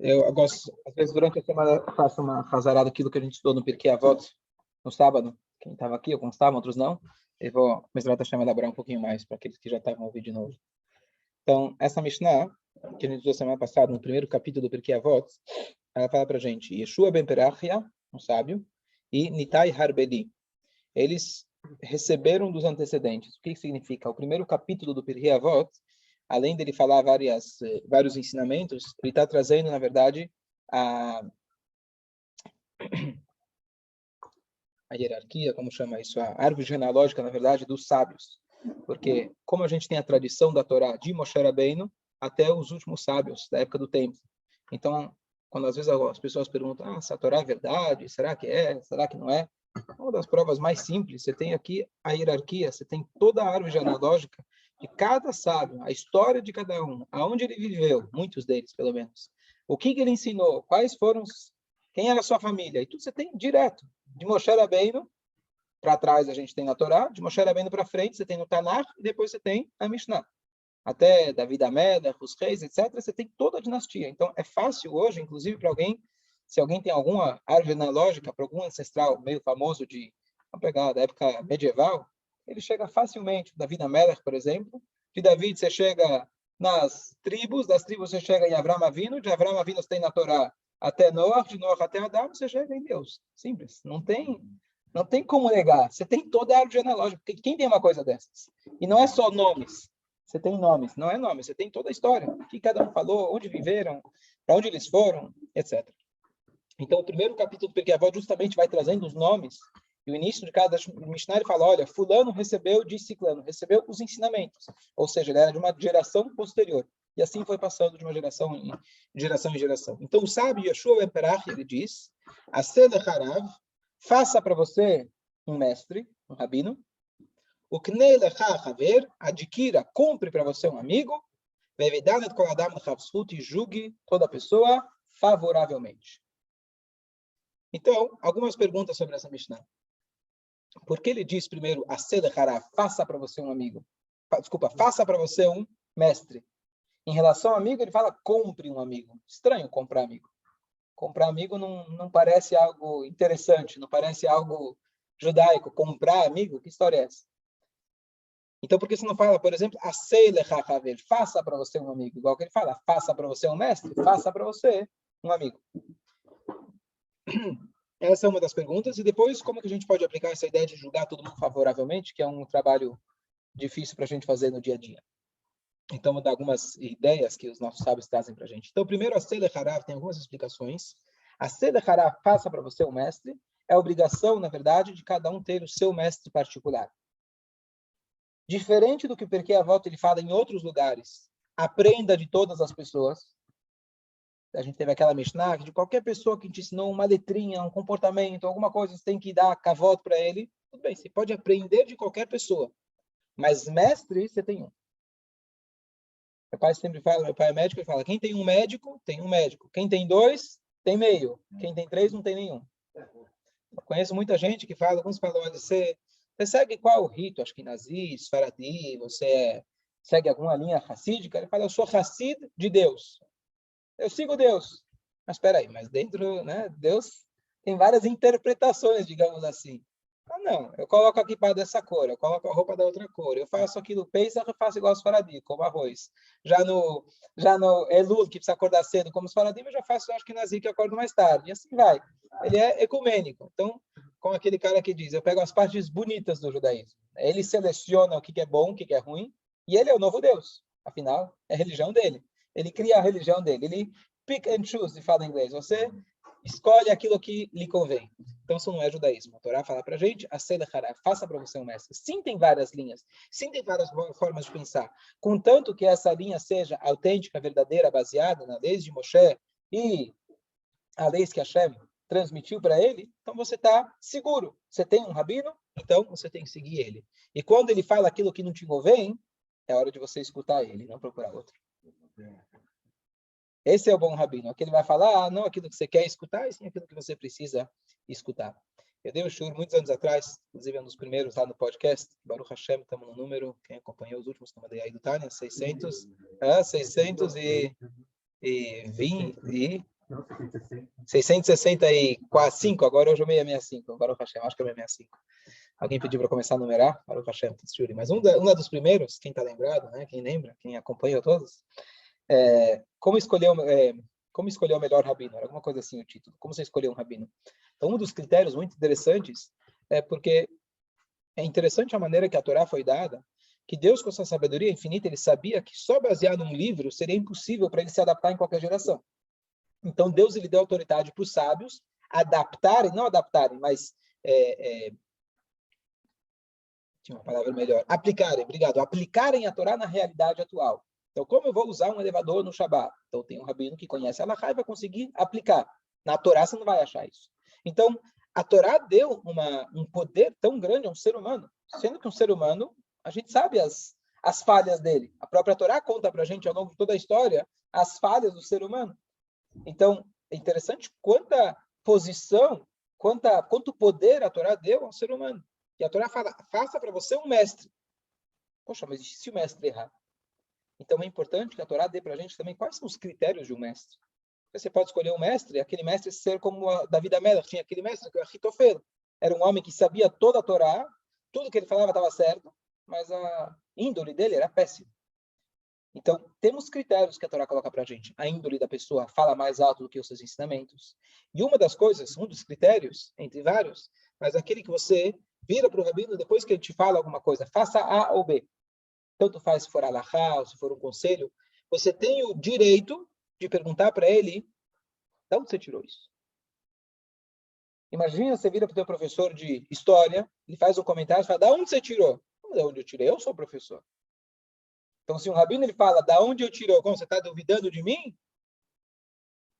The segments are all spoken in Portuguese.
Eu gosto, às vezes, durante a semana, eu faço uma razarada daquilo que a gente estudou no Pirkei Avot, no sábado. Quem estava aqui, alguns estavam, outros não. Eu vou, Mesrat Hashem, elaborar um pouquinho mais para aqueles que já estavam ouvindo de novo. Então, essa Mishnah, que a gente estudou semana passada, no primeiro capítulo do Pirkei Avot, ela fala para a gente, Yeshua ben Perachia, um sábio, e Nitai Harbedi. Eles receberam dos antecedentes. O que significa? O primeiro capítulo do Pirkei Avot, além dele falar vários ensinamentos, ele está trazendo, na verdade, a hierarquia, como chama isso, a árvore genealógica, na verdade, dos sábios. Porque, como a gente tem a tradição da Torá de Moshe Rabbeinu até os últimos sábios da época do templo. Então, quando às vezes as pessoas perguntam, se a Torá é verdade, será que é, será que não é? Uma das provas mais simples, você tem aqui a hierarquia, você tem toda a árvore genealógica de cada sábio, a história de cada um, aonde ele viveu, muitos deles, pelo menos. O que ele ensinou, quem era a sua família, e tudo você tem direto. De Moshe Rabbeinu, para trás a gente tem na Torá, de Moshe Rabbeinu para frente você tem no Tanakh, e depois você tem a Mishnah. Até David Amelech, os reis, etc., você tem toda a dinastia. Então, é fácil hoje, inclusive para alguém, se alguém tem alguma árvore genealógica para algum ancestral meio famoso vamos pegar da época medieval, ele chega facilmente. David Amelech, por exemplo, de David você chega nas tribos, das tribos você chega em Avraham Avinu, de Avraham Avinu você tem na Torá até Noach, de Noach até Adão, você chega em Deus. Simples. Não tem como negar. Você tem toda a árvore genealógica. Porque quem tem uma coisa dessas? E não é só nomes. Você tem nomes. Não é nome. Você tem toda a história. O que cada um falou, onde viveram, para onde eles foram, etc. Então, o primeiro capítulo do Pirkei Avot justamente vai trazendo os nomes. E o início de cada Mishnah ele fala, olha, fulano recebeu de ciclano, recebeu os ensinamentos. Ou seja, ele era de uma geração posterior. E assim foi passando de uma geração em geração. Então, o sábio Yeshua ben Perach, ele diz, Aselech harav, faça para você um mestre, um rabino, o Knei lecha haver, adquira, compre para você um amigo, ve'vedanet kol adam lechavzut, e julgue toda pessoa favoravelmente. Então, algumas perguntas sobre essa Mishnah. Por que ele diz primeiro, Aselech harav, faça para você um amigo? Faça para você um mestre. Em relação ao amigo, ele fala, compre um amigo. Estranho comprar amigo. Comprar amigo não parece algo interessante, não parece algo judaico. Comprar amigo, que história é essa? Então, por que você não fala, por exemplo, faça para você um amigo? Igual que ele fala, faça para você um mestre, faça para você um amigo. Essa é uma das perguntas. E depois, como que a gente pode aplicar essa ideia de julgar todo mundo favoravelmente, que é um trabalho difícil para a gente fazer no dia a dia? Então, vou dar algumas ideias que os nossos sábios trazem para a gente. Então, primeiro, a Selech Harav tem algumas explicações. A Selech Harav, faça para você um mestre, é a obrigação, na verdade, de cada um ter o seu mestre particular. Diferente do que o Pirkei Avot ele fala em outros lugares, aprenda de todas as pessoas. A gente teve aquela Mishnah, de qualquer pessoa que te ensinou uma letrinha, um comportamento, alguma coisa, você tem que dar kavod para ele. Tudo bem, você pode aprender de qualquer pessoa, mas mestre, você tem um. Meu pai sempre fala, meu pai é médico, ele fala, quem tem um médico, tem um médico. Quem tem dois, tem meio. Quem tem três, não tem nenhum. Eu conheço muita gente que fala, alguns falam, olha, você segue qual rito? Acho que Nazi, Sfaradi, você segue alguma linha racídica? Ele fala, eu sou Hassid de Deus. Eu sigo Deus. Mas espera aí, mas dentro, né, Deus tem várias interpretações, digamos assim. Não, eu coloco aqui para dessa cor, eu coloco a roupa da outra cor, eu faço aquilo, Pesach, eu faço igual os faradim, como arroz. Já no Elul, que precisa acordar cedo, como os faradim, eu já faço, acho que Nazi, que eu acordo mais tarde. E assim vai. Ele é ecumênico. Então, como aquele cara que diz, eu pego as partes bonitas do judaísmo. Ele seleciona o que é bom, o que é ruim, e ele é o novo Deus. Afinal, é a religião dele. Ele cria a religião dele. Ele pick and choose, fala em inglês. Você escolhe aquilo que lhe convém. Então, isso não é judaísmo. A Torá fala para a gente, faça para você um mestre. Sim, tem várias linhas. Sim, tem várias formas de pensar. Contanto que essa linha seja autêntica, verdadeira, baseada na lei de Moshe e a lei que Hashem transmitiu para ele, então você está seguro. Você tem um rabino, então você tem que seguir ele. E quando ele fala aquilo que não te convém, é hora de você escutar ele, não procurar outro. Esse é o bom rabino. Aquele vai falar, não aquilo que você quer escutar, e sim aquilo que você precisa escutar. Eu dei um shur muitos anos atrás, inclusive um dos primeiros lá no podcast, Baruch Hashem, estamos no número, quem acompanhou os últimos que eu mandei aí do Tânia, 620, Não, 660. 665, agora hoje é 665. Agora o Hashem, acho que é 665. Alguém pediu para começar a numerar? Para o Hashem, mas um dos primeiros, quem está lembrado, né? Quem lembra, quem acompanhou todos, como escolher o melhor rabino? Era alguma coisa assim o título. Como você escolheu um rabino? Então, um dos critérios muito interessantes é porque é interessante a maneira que a Torá foi dada, que Deus, com sua sabedoria infinita, ele sabia que só baseado num livro seria impossível para ele se adaptar em qualquer geração. Então, Deus ele deu autoridade para os sábios não adaptarem, mas tinha uma palavra melhor, aplicarem a Torá na realidade atual. Então, como eu vou usar um elevador no Shabat? Então, tem um rabino que conhece a Halachá e vai conseguir aplicar. Na Torá você não vai achar isso. Então, a Torá deu um poder tão grande a um ser humano, sendo que um ser humano, a gente sabe as falhas dele. A própria Torá conta para a gente, ao longo de toda a história, as falhas do ser humano. Então, é interessante quanta posição, quanto poder a Torá deu ao ser humano. E a Torá fala, faça para você um mestre. Poxa, mas e se o mestre errar? Então, é importante que a Torá dê para a gente também quais são os critérios de um mestre. Você pode escolher um mestre, aquele mestre ser como David Amelech, tinha aquele mestre que era Ahitofel. Era um homem que sabia toda a Torá, tudo que ele falava estava certo, mas a índole dele era péssima. Então, temos critérios que a Torá coloca para a gente. A índole da pessoa fala mais alto do que os seus ensinamentos. E uma das coisas, um dos critérios, entre vários, mas aquele que você vira para o rabino depois que ele te fala alguma coisa, faça A ou B. Tanto faz se for alahá ou se for um conselho, você tem o direito de perguntar para ele, de onde você tirou isso? Imagina você vira para o teu professor de história, ele faz um comentário e fala, de onde você tirou? De onde eu tirei? Eu sou o professor. Então, se um rabino ele fala, da onde eu tirou? Como você está duvidando de mim?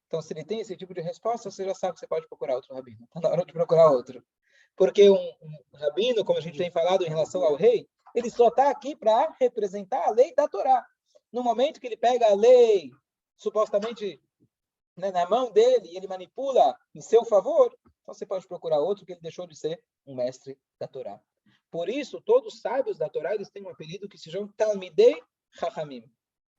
Então, se ele tem esse tipo de resposta, você já sabe que você pode procurar outro rabino. Está na hora de procurar outro. Porque um rabino, como a gente tem falado em relação ao rei, ele só está aqui para representar a lei da Torá. No momento que ele pega a lei, supostamente na mão dele, e ele manipula em seu favor, então você pode procurar outro que ele deixou de ser um mestre da Torá. Por isso, todos os sábios da Torá, eles têm um apelido que se chama Talmidei Chachamim.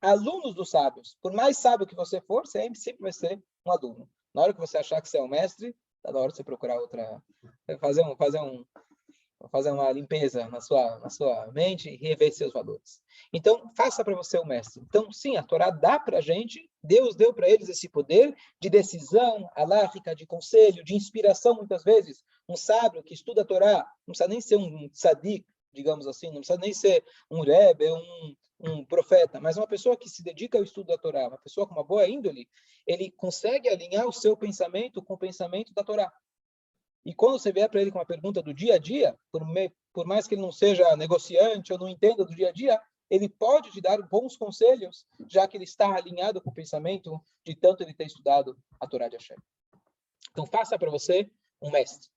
Alunos dos sábios. Por mais sábio que você for, você sempre vai ser um aluno. Na hora que você achar que você é um mestre, está na hora de você procurar outra, fazer uma limpeza na sua mente e rever seus valores. Então, faça para você o mestre. Então, sim, a Torá dá para a gente, Deus deu para eles esse poder de decisão halárrica, de conselho, de inspiração, muitas vezes. Um sábio que estuda a Torá, não precisa nem ser um tzadik, digamos assim, não precisa nem ser um rebbe, um profeta, mas uma pessoa que se dedica ao estudo da Torá, uma pessoa com uma boa índole, ele consegue alinhar o seu pensamento com o pensamento da Torá. E quando você vier para ele com uma pergunta do dia a dia, por mais que ele não seja negociante ou não entenda do dia a dia, ele pode te dar bons conselhos, já que ele está alinhado com o pensamento de tanto ele ter estudado a Torá de Hashem. Então, faça para você um mestre.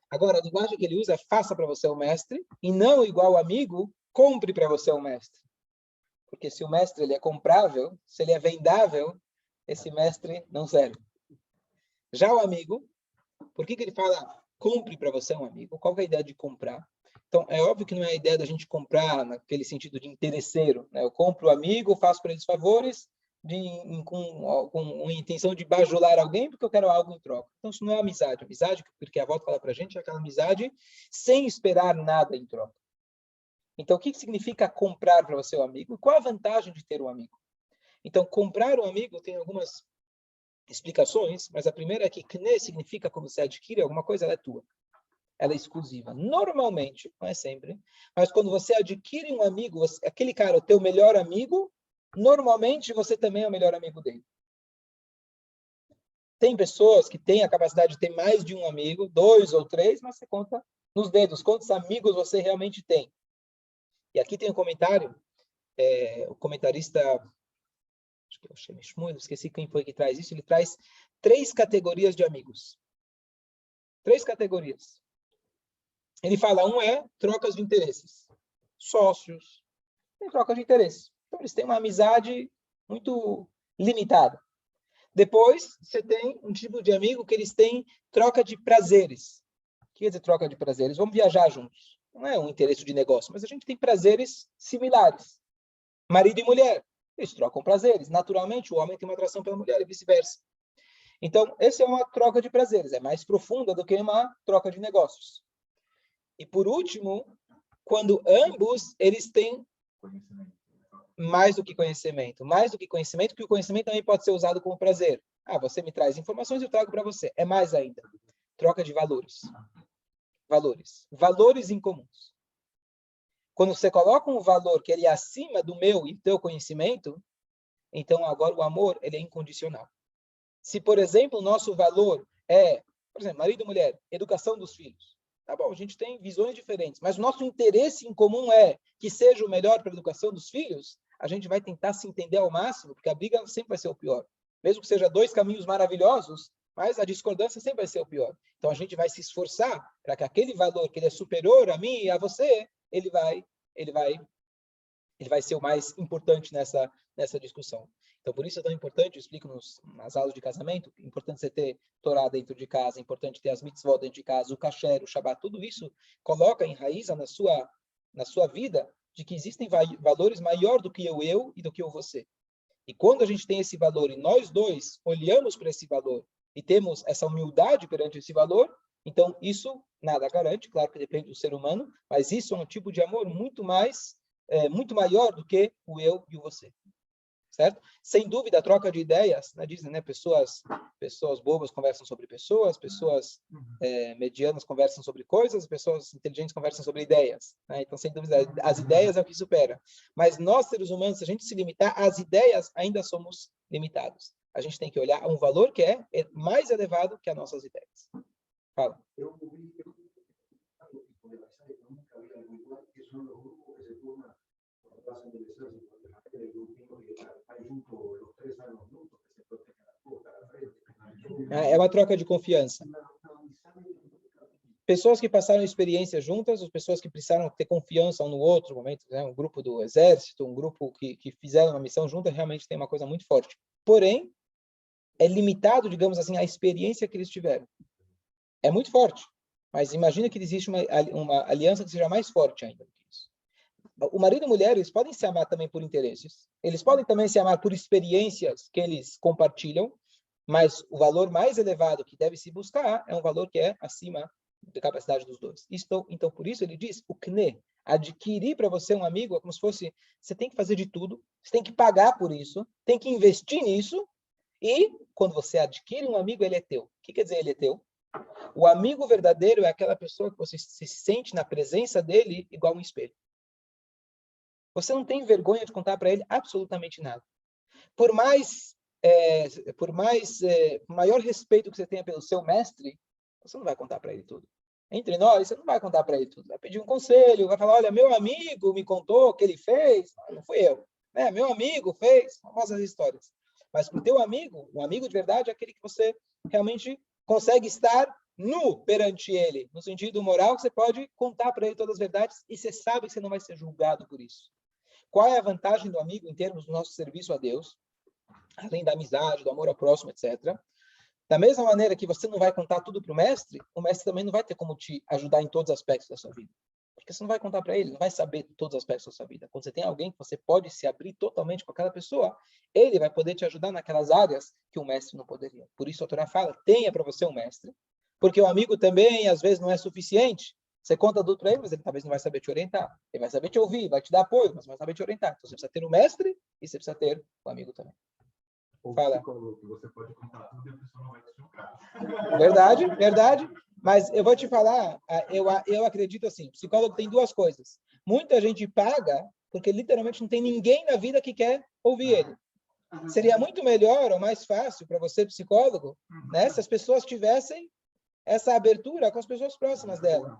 Agora, a linguagem que ele usa é faça para você um mestre, e não igual amigo, compre para você um mestre. Porque se o mestre ele é comprável, se ele é vendável, esse mestre não serve. Já o amigo, por que ele fala compre para você um amigo? Qual é a ideia de comprar? Então, é óbvio que não é a ideia da gente comprar naquele sentido de interesseiro. Né? Eu compro o amigo, faço para eles favores com intenção de bajular alguém porque eu quero algo em troca. Então, isso não é amizade. Amizade, porque a volta fala para a gente, é aquela amizade sem esperar nada em troca. Então, o que significa comprar para você um amigo? Qual a vantagem de ter um amigo? Então, comprar um amigo tem algumas explicações, mas a primeira é que kne significa quando você adquire alguma coisa, ela é tua. Ela é exclusiva. Normalmente, não é sempre, mas quando você adquire um amigo, aquele cara, o teu melhor amigo, normalmente você também é o melhor amigo dele. Tem pessoas que têm a capacidade de ter mais de um amigo, 2 ou 3, mas você conta nos dedos quantos amigos você realmente tem. E aqui tem um comentário, o comentarista, acho que é o Shem Shmuel, esqueci quem foi que traz isso, ele traz 3 categorias de amigos. 3 categorias. Ele fala, um é trocas de interesses. Sócios, tem trocas de interesses. Então, eles têm uma amizade muito limitada. Depois, você tem um tipo de amigo que eles têm troca de prazeres. O que quer dizer troca de prazeres? Vamos viajar juntos. Não é um interesse de negócio, mas a gente tem prazeres similares. Marido e mulher, eles trocam prazeres. Naturalmente, o homem tem uma atração pela mulher e vice-versa. Então, essa é uma troca de prazeres, é mais profunda do que uma troca de negócios. E por último, quando ambos eles têm mais do que conhecimento, que o conhecimento também pode ser usado como prazer. Ah, você me traz informações, eu trago para você. É mais ainda. Troca de valores. Valores incomuns. Quando você coloca um valor que ele é acima do meu e do teu conhecimento, então agora o amor ele é incondicional. Se, por exemplo, o nosso valor é, por exemplo, marido e mulher, educação dos filhos. Tá bom, a gente tem visões diferentes, mas o nosso interesse em comum é que seja o melhor para a educação dos filhos, a gente vai tentar se entender ao máximo, porque a briga sempre vai ser o pior. Mesmo que seja dois caminhos maravilhosos, mas a discordância sempre vai ser o pior. Então a gente vai se esforçar para que aquele valor que ele é superior a mim e a você, ele vai ser o mais importante nessa discussão. Então, por isso é tão importante, eu explico nas aulas de casamento, é importante você ter Torá dentro de casa, é importante ter as mitzvot dentro de casa, o kasher, o shabat, tudo isso coloca, enraiza na sua vida de que existem valores maior do que eu e do que eu você. E quando a gente tem esse valor e nós dois olhamos para esse valor e temos essa humildade perante esse valor, então isso nada garante, claro que depende do ser humano, mas isso é um tipo de amor muito maior do que o eu e o você. Certo? Sem dúvida, a troca de ideias, né, dizem, né, pessoas bobas conversam sobre pessoas medianas conversam sobre coisas, pessoas inteligentes conversam sobre ideias. Né? Então, sem dúvida, as ideias é o que supera. Mas nós, seres humanos, se a gente se limitar às ideias, ainda somos limitados. A gente tem que olhar a um valor que é mais elevado que as nossas ideias. Fala. É uma troca de confiança. Pessoas que passaram experiência juntas, as pessoas que precisaram ter confiança um no outro, momento, né? Um grupo do exército, um grupo que fizeram uma missão junta, realmente tem uma coisa muito forte. Porém, é limitado, digamos assim, a experiência que eles tiveram. É muito forte, mas imagina que existe uma aliança que seja mais forte ainda do que isso. O marido e a mulher, eles podem se amar também por interesses, eles podem também se amar por experiências que eles compartilham, mas o valor mais elevado que deve se buscar é um valor que é acima da capacidade dos dois. Então, por isso ele diz, o kne, adquirir para você um amigo é como se fosse, você tem que fazer de tudo, você tem que pagar por isso, tem que investir nisso, e quando você adquire um amigo, ele é teu. O que quer dizer ele é teu? O amigo verdadeiro é aquela pessoa que você se sente na presença dele igual um espelho. Você não tem vergonha de contar para ele absolutamente nada. Por maior respeito que você tenha pelo seu mestre, você não vai contar para ele tudo. Entre nós, você não vai contar para ele tudo. Vai pedir um conselho, vai falar, olha, meu amigo me contou o que ele fez. Não fui eu. Né? Meu amigo fez. Famosas histórias. Mas para o teu amigo, um amigo de verdade é aquele que você realmente consegue estar nu perante ele. No sentido moral, que você pode contar para ele todas as verdades e você sabe que você não vai ser julgado por isso. Qual é a vantagem do amigo em termos do nosso serviço a Deus? Além da amizade, do amor ao próximo, etc. Da mesma maneira que você não vai contar tudo para o mestre também não vai ter como te ajudar em todos os aspectos da sua vida. Porque você não vai contar para ele, não vai saber todos os aspectos da sua vida. Quando você tem alguém que você pode se abrir totalmente com aquela pessoa, ele vai poder te ajudar naquelas áreas que o mestre não poderia. Por isso a Torá fala, tenha para você um mestre, porque o amigo também, às vezes, não é suficiente. Você conta tudo para ele, mas ele talvez não vai saber te orientar. Ele vai saber te ouvir, vai te dar apoio, mas não vai saber te orientar. Então você precisa ter o mestre e você precisa ter o amigo também. Fala. Você pode contar tudo e a pessoa não vai te julgar. Verdade. Mas eu vou te falar, eu acredito assim, psicólogo tem duas coisas. Muita gente paga porque literalmente não tem ninguém na vida que quer ouvir ele. Seria muito melhor ou mais fácil para você, psicólogo, né, se as pessoas tivessem essa abertura com as pessoas próximas dela.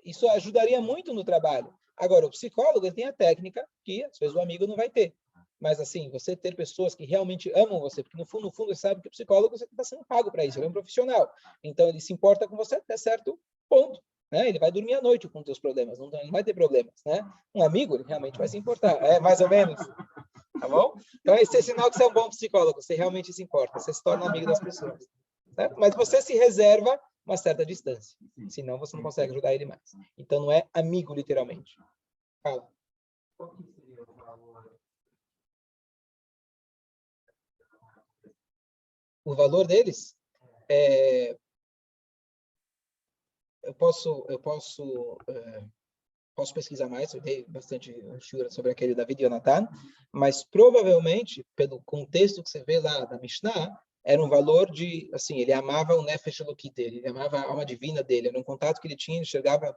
Isso ajudaria muito no trabalho. Agora, o psicólogo ele tem a técnica que, às vezes, o amigo não vai ter. Mas, assim, você ter pessoas que realmente amam você, porque, no fundo, você sabe que o psicólogo você está sendo pago para isso, ele é um profissional. Então, ele se importa com você até certo ponto. Né? Ele vai dormir à noite com os seus problemas, não vai ter problemas. Né? Um amigo, ele realmente vai se importar. É, mais ou menos. Tá bom? Então, esse é sinal que você é um bom psicólogo. Você realmente se importa. Você se torna amigo das pessoas. Certo? Mas você se reserva uma certa distância. Senão, você não consegue ajudar ele mais. Então, não é amigo, literalmente. Fala. o valor deles, eu posso pesquisar mais, eu dei bastante shiur sobre aquele David e Yonatan, mas provavelmente, pelo contexto que você vê lá da Mishnah, era um valor de, assim, ele amava o Nefesh Eloki dele, ele amava a alma divina dele, era um contato que ele tinha, enxergava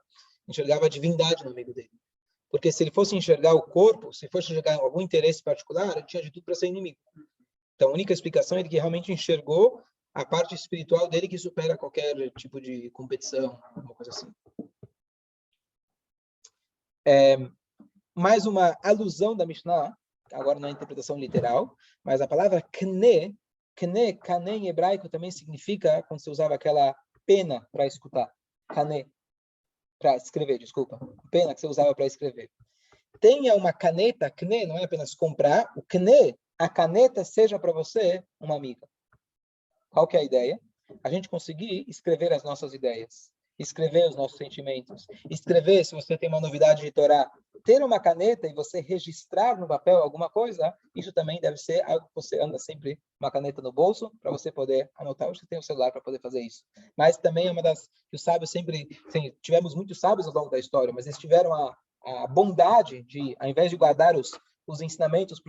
a divindade no amigo dele. Porque se ele fosse enxergar o corpo, se fosse enxergar algum interesse particular, ele tinha de tudo para ser inimigo. Então, a única explicação é que realmente enxergou a parte espiritual dele que supera qualquer tipo de competição, alguma coisa assim. Mais uma alusão da Mishnah, agora na interpretação literal, mas a palavra kne, kane em hebraico também significa, quando você usava aquela pena para escutar, kane, para escrever, desculpa, pena que você usava para escrever. Tenha uma caneta, kne não é apenas comprar, o kne, a caneta seja para você uma amiga. Qual que é a ideia? A gente conseguir escrever as nossas ideias, escrever os nossos sentimentos, escrever se você tem uma novidade de Torá, ter uma caneta e você registrar no papel alguma coisa, isso também deve ser algo que você anda sempre uma caneta no bolso para você poder anotar. Hoje você tem o celular para poder fazer isso. Mas também é uma das que os sábios sempre, sim, tivemos muitos sábios ao longo da história, mas eles tiveram a bondade de, ao invés de guardar os ensinamentos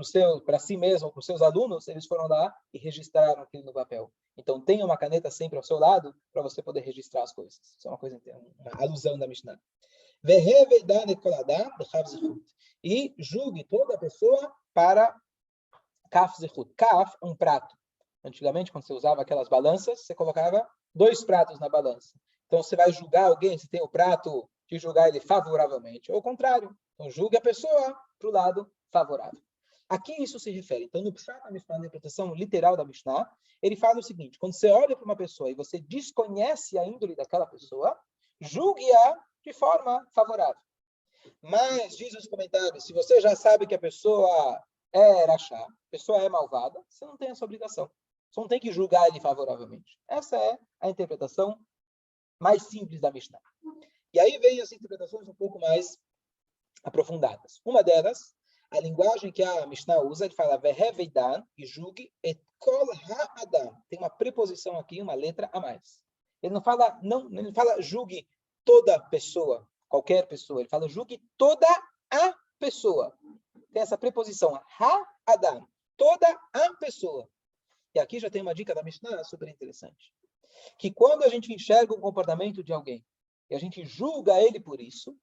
para si mesmo, para os seus alunos, eles foram lá e registraram aquilo no papel. Então, tenha uma caneta sempre ao seu lado para você poder registrar as coisas. Isso é uma coisa, uma alusão da Mishnah. E julgue toda pessoa para kaf zechut. Kaf, um prato. Antigamente, quando você usava aquelas balanças, você colocava 2 pratos na balança. Então, você vai julgar alguém, você tem o prato de julgar ele favoravelmente, ou o contrário. Então, julgue a pessoa para o lado favorável. Aqui isso se refere. Então, no Pshat HaMishnah, na interpretação literal da Mishnah, ele fala o seguinte: quando você olha para uma pessoa e você desconhece a índole daquela pessoa, julgue-a de forma favorável. Mas, diz os comentários, se você já sabe que a pessoa é rachá, a pessoa é malvada, você não tem essa obrigação. Você não tem que julgar ele favoravelmente. Essa é a interpretação mais simples da Mishnah. E aí vem as interpretações um pouco mais aprofundadas. Uma delas, a linguagem que a Mishnah usa, ele fala veheveidan e julgue et kol ha'adam. Tem uma preposição aqui, uma letra a mais. Ele não fala julgue toda pessoa, qualquer pessoa. Ele fala julgue toda a pessoa. Tem essa preposição ha'adam, toda a pessoa. E aqui já tem uma dica da Mishnah super interessante. Que quando a gente enxerga o comportamento de alguém e a gente julga ele por isso,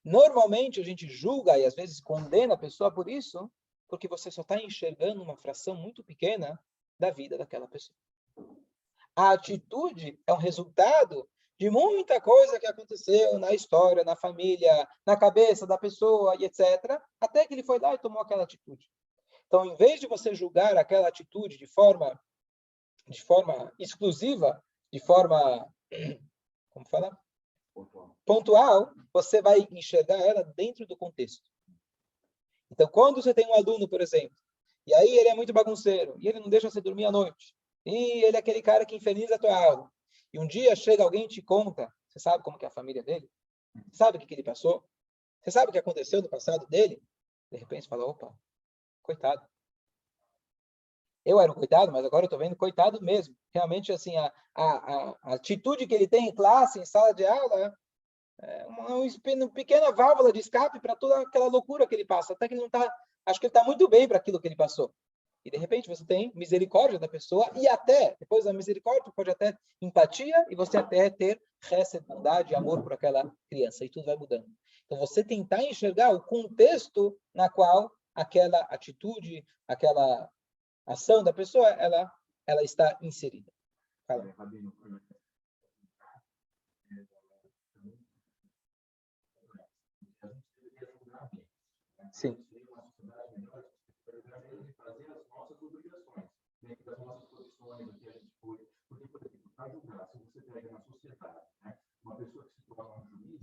normalmente a gente julga e às vezes condena a pessoa por isso, porque você só está enxergando uma fração muito pequena da vida daquela pessoa. A atitude é um resultado de muita coisa que aconteceu na história, na família, na cabeça da pessoa e etc., até que ele foi lá e tomou aquela atitude. Então, em vez de você julgar aquela atitude de forma exclusiva, de forma, como fala? Pontual, você vai enxergar ela dentro do contexto. Então, quando você tem um aluno, por exemplo, e aí ele é muito bagunceiro, e ele não deixa você dormir à noite, e ele é aquele cara que inferniza a tua aula, e um dia chega alguém e te conta, você sabe como que é a família dele? Você sabe o que ele passou? Você sabe o que aconteceu no passado dele? De repente você fala, opa, coitado. Eu era um coitado, mas agora eu estou vendo coitado mesmo. Realmente, assim, a atitude que ele tem em classe, em sala de aula, é uma pequena válvula de escape para toda aquela loucura que ele passa. Até que ele não está... Acho que ele está muito bem para aquilo que ele passou. E, de repente, você tem misericórdia da pessoa e até, depois da misericórdia, pode até empatia e você até ter chesed, bondade e amor por aquela criança. E tudo vai mudando. Então, você tentar enxergar o contexto na qual aquela atitude, aquela ação da pessoa, ela está inserida. Fala. Sim. Uma pessoa que se torna um juiz,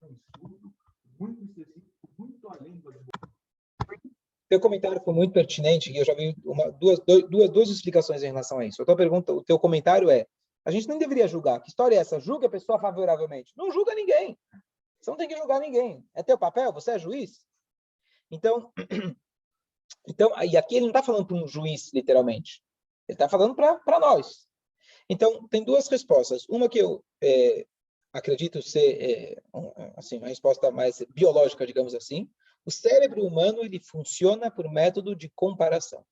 um estudo muito específico, muito além do Teu comentário foi muito pertinente e eu já vi duas explicações em relação a isso. A tua pergunta, o teu comentário é: a gente não deveria julgar. Que história é essa? Julga a pessoa favoravelmente. Não julga ninguém. Você não tem que julgar ninguém. É teu papel, você é juiz. Então, e aqui ele não está falando para um juiz, literalmente. Ele está falando para nós. Então, tem duas respostas. Uma que eu acredito ser assim, uma resposta mais biológica, digamos assim. O cérebro humano ele funciona por método de comparação.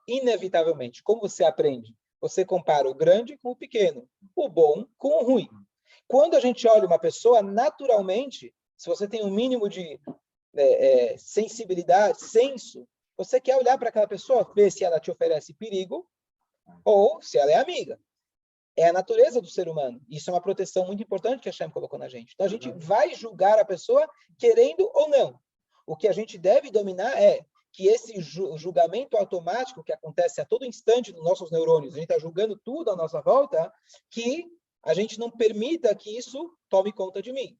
Inevitavelmente, como você aprende? Você compara o grande com o pequeno, o bom com o ruim. Quando a gente olha uma pessoa, naturalmente, se você tem um mínimo de sensibilidade, senso, você quer olhar para aquela pessoa, ver se ela te oferece perigo ou se ela é amiga. É a natureza do ser humano. Isso é uma proteção muito importante que a Hashem colocou na gente. Então, a gente vai julgar a pessoa querendo ou não. O que a gente deve dominar é que esse julgamento automático que acontece a todo instante nos nossos neurônios, a gente está julgando tudo à nossa volta, que a gente não permita que isso tome conta de mim.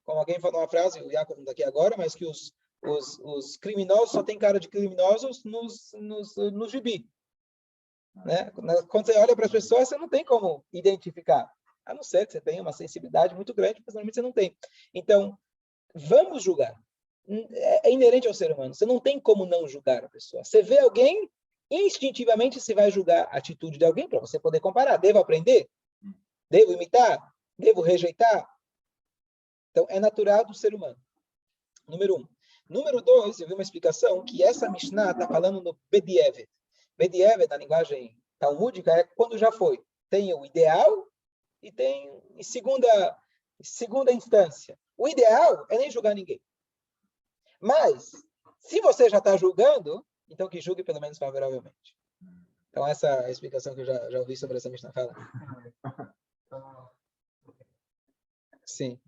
Como alguém falou uma frase, o Jacob não está aqui agora, mas que os criminosos só têm cara de criminosos no gibi. Né? Quando você olha para as pessoas, você não tem como identificar. A não ser que você tenha uma sensibilidade muito grande, mas normalmente você não tem. Então, vamos julgar. É inerente ao ser humano. Você não tem como não julgar a pessoa. Você vê alguém, instintivamente você vai julgar a atitude de alguém para você poder comparar. Devo aprender? Devo imitar? Devo rejeitar? Então, é natural do ser humano. Número 1. Número 2, eu vi uma explicação que essa Mishnah está falando no Bedievet. Bedievet, na linguagem talmúdica, é quando já foi. Tem o ideal e tem em segunda instância. O ideal é nem julgar ninguém. Mas, se você já está julgando, então que julgue pelo menos favoravelmente. Então, essa é a explicação que eu já ouvi sobre essa Mishnah. Fala. Sim.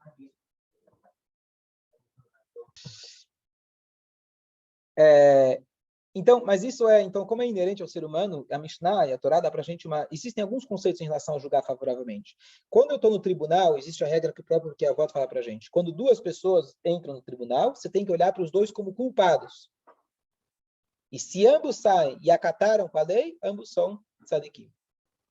Então, mas isso então, como é inerente ao ser humano, a Mishnah e a Torá dá para a gente existem alguns conceitos em relação a julgar favoravelmente. Quando eu estou no tribunal, existe a regra que o próprio que a avó fala para a gente. Quando duas pessoas entram no tribunal, você tem que olhar para os dois como culpados. E se ambos saem e acataram com a lei, ambos são tzadikim.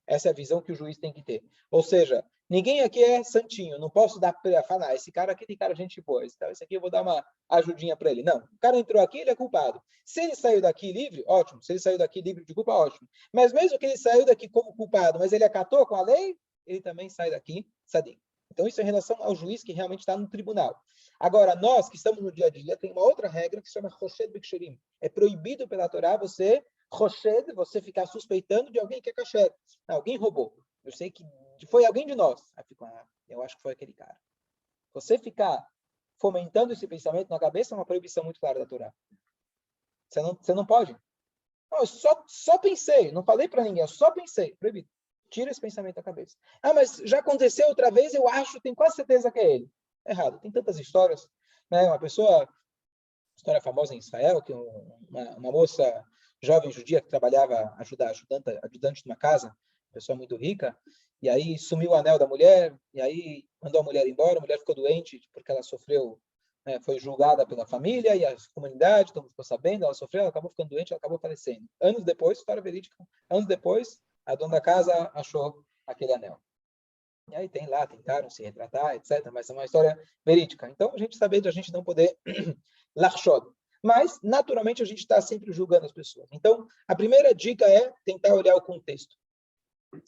Essa é a visão que o juiz tem que ter. Ou seja, ninguém aqui é santinho. Não posso dar para falar, esse cara aqui tem cara de gente boa. Então, esse aqui eu vou dar uma ajudinha para ele. Não, o cara entrou aqui, ele é culpado. Se ele saiu daqui livre, ótimo. Se ele saiu daqui livre de culpa, ótimo. Mas mesmo que ele saiu daqui como culpado, mas ele acatou com a lei, ele também sai daqui sadik. Então, isso é em relação ao juiz que realmente está no tribunal. Agora, nós que estamos no dia a dia, tem uma outra regra que se chama Choshed Biksherim. É proibido pela Torá você você ficar suspeitando de alguém que é kasher. Alguém roubou. Eu sei que foi alguém de nós. Aí fico, eu acho que foi aquele cara. Você ficar fomentando esse pensamento na cabeça é uma proibição muito clara da Torá. Você não pode. Não, eu só pensei, não falei para ninguém, eu só pensei. Proibido. Tira esse pensamento da cabeça. Mas já aconteceu outra vez, eu acho, tenho quase certeza que é ele. Errado. Tem tantas histórias. Né? Uma história famosa em Israel, que uma moça jovem judia que trabalhava ajudante de uma casa, pessoa muito rica, e aí sumiu o anel da mulher, e aí mandou a mulher embora, a mulher ficou doente porque ela sofreu, foi julgada pela família e a comunidade, todo mundo ficou sabendo, ela sofreu, ela acabou ficando doente, ela acabou falecendo. Anos depois, história verídica, anos depois, a dona da casa achou aquele anel. E aí tentaram se retratar, etc. Mas é uma história verídica. Então, a gente sabe de a gente não poder lachod. Mas, naturalmente, a gente está sempre julgando as pessoas. Então, a primeira dica é tentar olhar o contexto.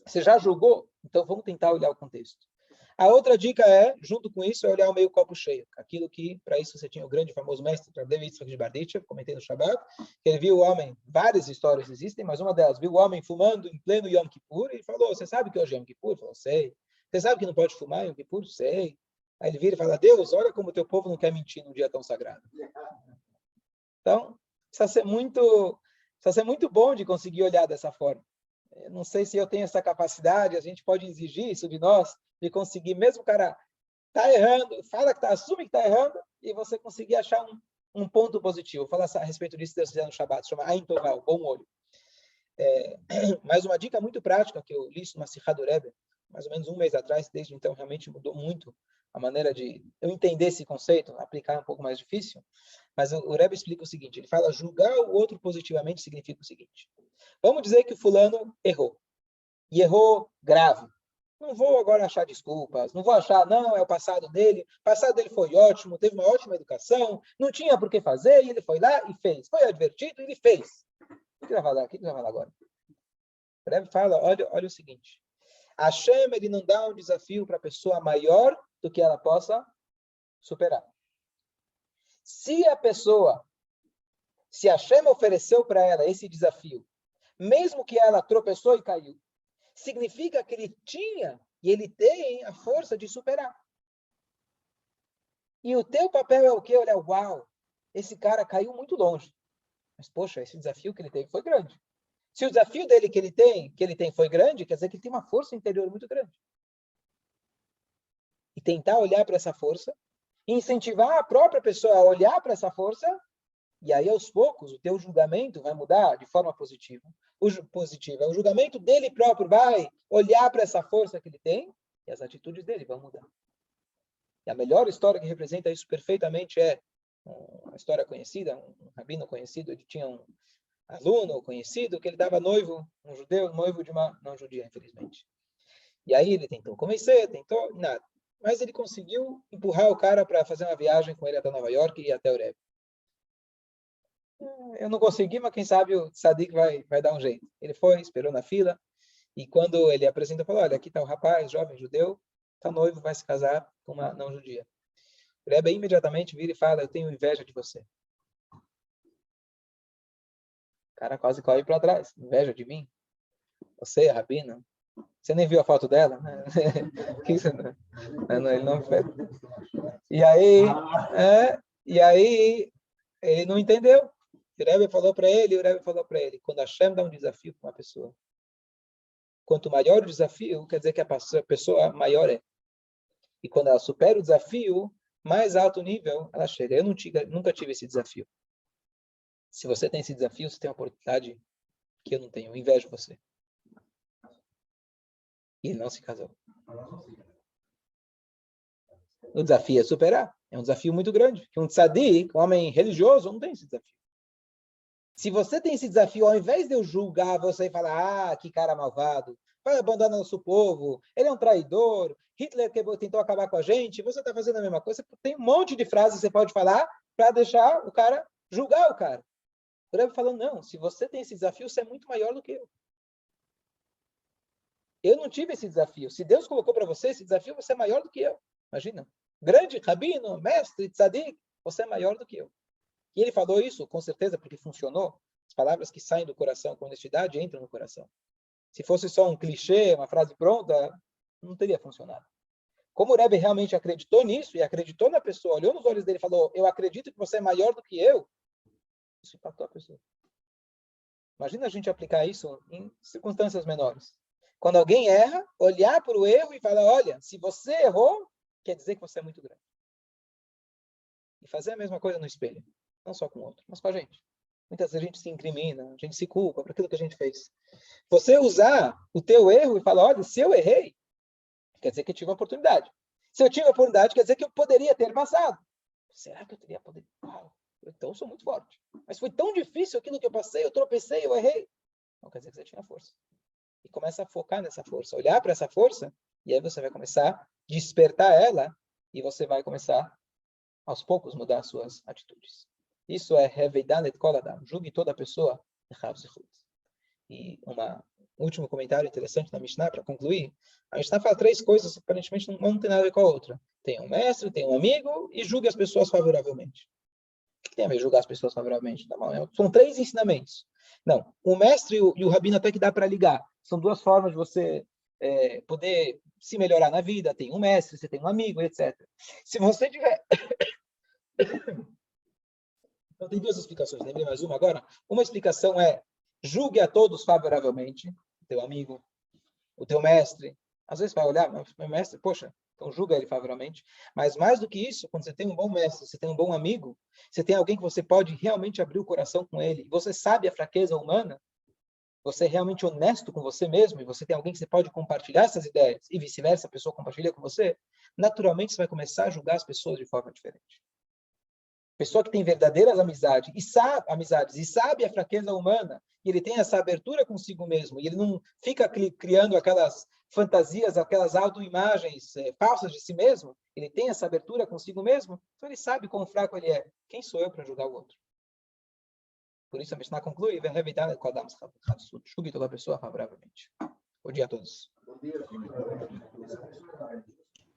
Você já julgou? Então, vamos tentar olhar o contexto. A outra dica junto com isso, é olhar o meio copo cheio. Aquilo que, para isso, você tinha o grande famoso mestre, David Yitzhak de Barditchev, comentei no Shabbat, que ele viu o homem, várias histórias existem, mas uma delas, viu o homem fumando em pleno Yom Kippur, e falou, você sabe que hoje é Yom Kippur? Ele falou, sei. Você sabe que não pode fumar em Yom Kippur? Sei. Aí ele vira e fala, Deus, olha como o teu povo não quer mentir num dia tão sagrado. Então, precisa ser muito bom de conseguir olhar dessa forma. Eu não sei se eu tenho essa capacidade, a gente pode exigir isso de nós, de conseguir, mesmo o cara tá errando, fala que assume que tá errando, e você conseguir achar um ponto positivo. Vou falar a respeito disso Deus no Shabbat, chama Ain Tová, o bom olho. Mas uma dica muito prática que eu li isso numa Sikha do Rebbe, mais ou menos um mês atrás, desde então realmente mudou muito a maneira de eu entender esse conceito, aplicar é um pouco mais difícil, mas o Rebbe explica o seguinte, ele fala, julgar o outro positivamente significa o seguinte, vamos dizer que o fulano errou, e errou grave. Não vou agora achar desculpas, não vou achar, não, é o passado dele foi ótimo, teve uma ótima educação, não tinha por que fazer, e ele foi lá e fez. Foi advertido e ele fez. O que vai falar? O que vai falar agora? O Rebbe fala, olha o seguinte. Hashem, ele não dá um desafio para a pessoa maior do que ela possa superar. Se Hashem ofereceu para ela esse desafio, mesmo que ela tropeçou e caiu, significa que ele tinha e ele tem a força de superar. E o teu papel é o quê? Olha, uau, esse cara caiu muito longe. Mas, poxa, esse desafio que ele teve foi grande. Se o desafio dele que ele tem foi grande, quer dizer que ele tem uma força interior muito grande. E tentar olhar para essa força, incentivar a própria pessoa a olhar para essa força, e aí, aos poucos, o teu julgamento vai mudar de forma positiva. O julgamento dele próprio vai olhar para essa força que ele tem, e as atitudes dele vão mudar. E a melhor história que representa isso perfeitamente é uma história conhecida, um rabino conhecido, ele tinha um aluno conhecido que ele dava noivo, um judeu, noivo de uma não judia, infelizmente. E aí ele tentou convencer, nada. Mas ele conseguiu empurrar o cara para fazer uma viagem com ele até Nova York e até o Rebbe. Eu não consegui, mas quem sabe o Tzadik vai dar um jeito. Ele foi, esperou na fila, e quando ele apresentou, falou, olha, aqui está o rapaz, jovem judeu, está noivo, vai se casar com uma não judia. O Rebbe imediatamente vira e fala, eu tenho inveja de você. O cara quase corre para trás, inveja de mim? Você, rabino? Você nem viu a foto dela? Né? Ele não fez. E aí ele não entendeu. O Rebbe falou para ele, quando Hashem dá um desafio para uma pessoa, quanto maior o desafio, quer dizer que a pessoa maior é. E quando ela supera o desafio, mais alto nível ela chega. Eu nunca tive esse desafio. Se você tem esse desafio, você tem uma oportunidade que eu não tenho. Eu invejo você. E ele não se casou. O desafio é superar. É um desafio muito grande. Que um tzadik, um homem religioso, não tem esse desafio. Se você tem esse desafio, ao invés de eu julgar você e falar, que cara malvado, vai abandonar nosso povo, ele é um traidor, Hitler tentou acabar com a gente, você está fazendo a mesma coisa, tem um monte de frases que você pode falar para deixar o cara, julgar o cara. O Rebbe falou, não, se você tem esse desafio, você é muito maior do que eu. Eu não tive esse desafio. Se Deus colocou para você esse desafio, você é maior do que eu. Imagina. Grande rabino, mestre, tzadik, você é maior do que eu. E ele falou isso, com certeza, porque funcionou. As palavras que saem do coração com honestidade entram no coração. Se fosse só um clichê, uma frase pronta, não teria funcionado. Como o Rebbe realmente acreditou nisso, e acreditou na pessoa, olhou nos olhos dele e falou, eu acredito que você é maior do que eu, isso impactou a pessoa. Imagina a gente aplicar isso em circunstâncias menores. Quando alguém erra, olhar para o erro e falar, olha, se você errou, quer dizer que você é muito grande. E fazer a mesma coisa no espelho. Não só com o outro, mas com a gente. Muitas vezes a gente se incrimina, a gente se culpa por aquilo que a gente fez. Você usar o teu erro e falar, olha, se eu errei, quer dizer que eu tive uma oportunidade. Se eu tive uma oportunidade, quer dizer que eu poderia ter passado. Será que eu teria poder? Uau, então eu sou muito forte. Mas foi tão difícil aquilo que eu passei, eu tropecei, eu errei. Não quer dizer que você tinha força. E começa a focar nessa força, olhar para essa força, e aí você vai começar a despertar ela, e você vai começar, aos poucos, mudar as suas atitudes. Isso é Revedanet Kol Adam, julgue toda a pessoa. E um último comentário interessante da Mishnah, para concluir. A Mishnah fala 3 coisas que aparentemente não tem nada a ver com a outra. Tem um mestre, tem um amigo, e julgue as pessoas favoravelmente. O que tem a ver julgar as pessoas favoravelmente? Não, são 3 ensinamentos. Não, o mestre e o rabino até que dá para ligar. São 2 formas de você poder se melhorar na vida. Tem um mestre, você tem um amigo, etc. Se você tiver... Então, tem 2 explicações. Lembrei mais uma agora. Uma explicação é julgue a todos favoravelmente. O teu amigo, o teu mestre. Às vezes vai olhar, meu mestre, poxa, então julga ele favoravelmente. Mas mais do que isso, quando você tem um bom mestre, você tem um bom amigo, você tem alguém que você pode realmente abrir o coração com ele, você sabe a fraqueza humana, você é realmente honesto com você mesmo, e você tem alguém que você pode compartilhar essas ideias, e vice-versa, a pessoa compartilha com você, naturalmente você vai começar a julgar as pessoas de forma diferente. Pessoa que tem verdadeiras amizades e sabe a fraqueza humana, e ele tem essa abertura consigo mesmo, e ele não fica criando aquelas fantasias, aquelas autoimagens falsas de si mesmo, ele tem essa abertura consigo mesmo, então ele sabe quão fraco ele é. Quem sou eu para julgar o outro? Por isso a Mishnah conclui, chugue toda pessoa favoravelmente. Bom dia a todos. Bom dia, senhor.